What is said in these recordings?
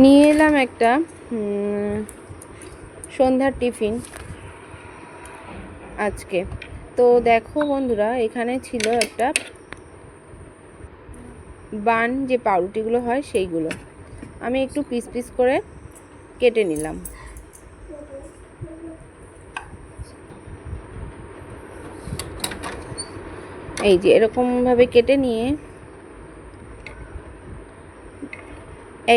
নিয়ে এলাম একটা সন্ধ্যার টিফিন আজকে। তো দেখো বন্ধুরা, এখানে ছিল একটা বান, যে পাউরুটিগুলো হয় সেইগুলো আমি একটু পিস পিস করে কেটে নিলাম। এই যে এরকমভাবে কেটে নিয়ে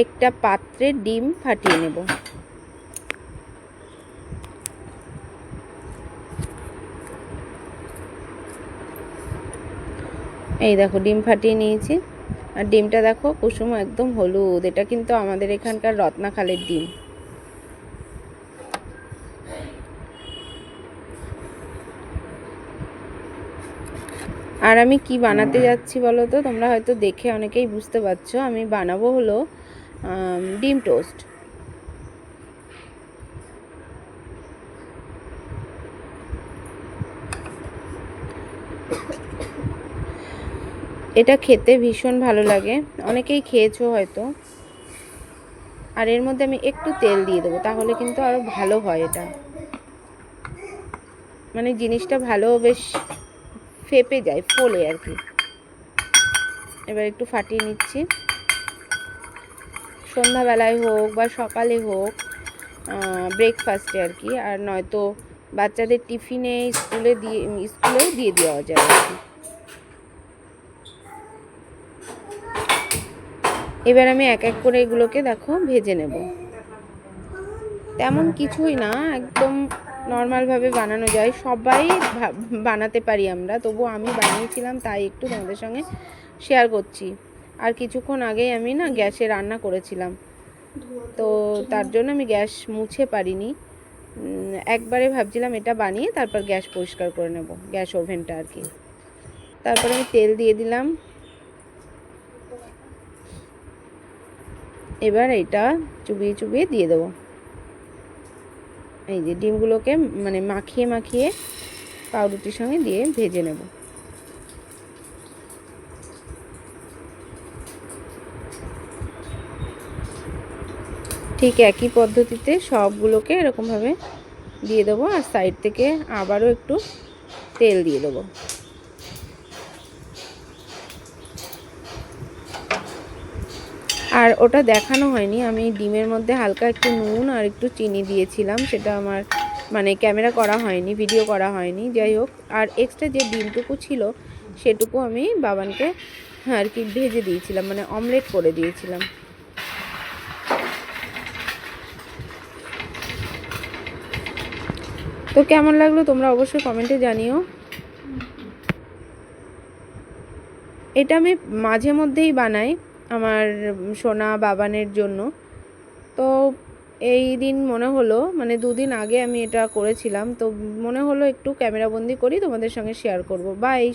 একটা পাত্রে ডিম ফাটিয়ে নেব। এই দেখো ডিম ফাটিয়ে নিয়েছি, আর ডিমটা দেখো কুসুম একদম হলুদ। এটা কিন্তু আমাদের এখানকার রত্নাখালের ডিম। আর আমি কি বানাতে যাচ্ছি বলো তো? তোমরা হয়তো দেখে অনেকেই বুঝতে পারছো। আমি বানাবো হলো ডিম টোস্ট। এটা খেতে ভীষণ ভালো লাগে, অনেকেই খেয়েছো হয়তো। আর এর মধ্যে আমি একটু তেল দিয়ে দেবো, তাহলে কিন্তু আরও ভালো হয়। এটা মানে জিনিসটা ভালো বেশ ফেপে যায়, ফোলে আর কি। এবার একটু ফাটিয়ে নিচ্ছি। সন্ধ্যাবেলায় হোক বা সকালে হোক, ব্রেকফাস্টে আর কি, আর নয়তো বাচ্চাদের টিফিনে স্কুলেও দিয়ে দেওয়া যায় আর কি। এবার আমি এক এক করে এগুলোকে দেখো ভেজে নেব। তেমন কিছুই না, একদম নর্মালভাবে বানানো যায়, সবাই বানাতে পারি আমরা। তবু আমি বানিয়েছিলাম, তাই একটু তোমাদের সঙ্গে শেয়ার করছি। আর কিছুক্ষণ আগেই আমি না গ্যাসে রান্না করেছিলাম, তো তার জন্য আমি গ্যাস মুছে পারিনি। একবারে ভাবছিলাম এটা বানিয়ে তারপর গ্যাস পরিষ্কার করে নেব, গ্যাস ওভেনটা আর কি। তারপর আমি তেল দিয়ে দিলাম। এবার এটা চুবিয়ে চুবিয়ে দিয়ে দেবো। এই যে ডিমগুলোকে মানে মাখিয়ে মাখিয়ে পাউরুটির সঙ্গে দিয়ে ভেজে নেব। ঠিক একই পদ্ধতিতে সবগুলোকে এরকমভাবে দিয়ে দেবো, আর সাইড থেকে আবারও একটু তেল দিয়ে দেবো। আর ওটা দেখানো হয়নি, আমি ডিমের মধ্যে হালকা একটু নুন আর একটু চিনি দিয়েছিলাম, সেটা আমার মানে ক্যামেরা করা হয়নি, ভিডিও করা হয়নি। যাই হোক, আর এক্সট্রা যে ডিমটুকু ছিল সেটুকু আমি বাবানকে আর কি ভেজে দিয়েছিলাম, মানে অমলেট করে দিয়েছিলাম। তো কেমন লাগলো তোমরা অবশ্যই কমেন্টে জানিও। এটা আমি মাঝে মধ্যেই বানাই আমার সোনা বাবানের জন্য। তো এই দিন মনে হলো, মানে দুদিন আগে আমি এটা করেছিলাম, তো মনে হলো একটু ক্যামেরাবন্দি করি, তোমাদের সঙ্গে শেয়ার করব। বা এই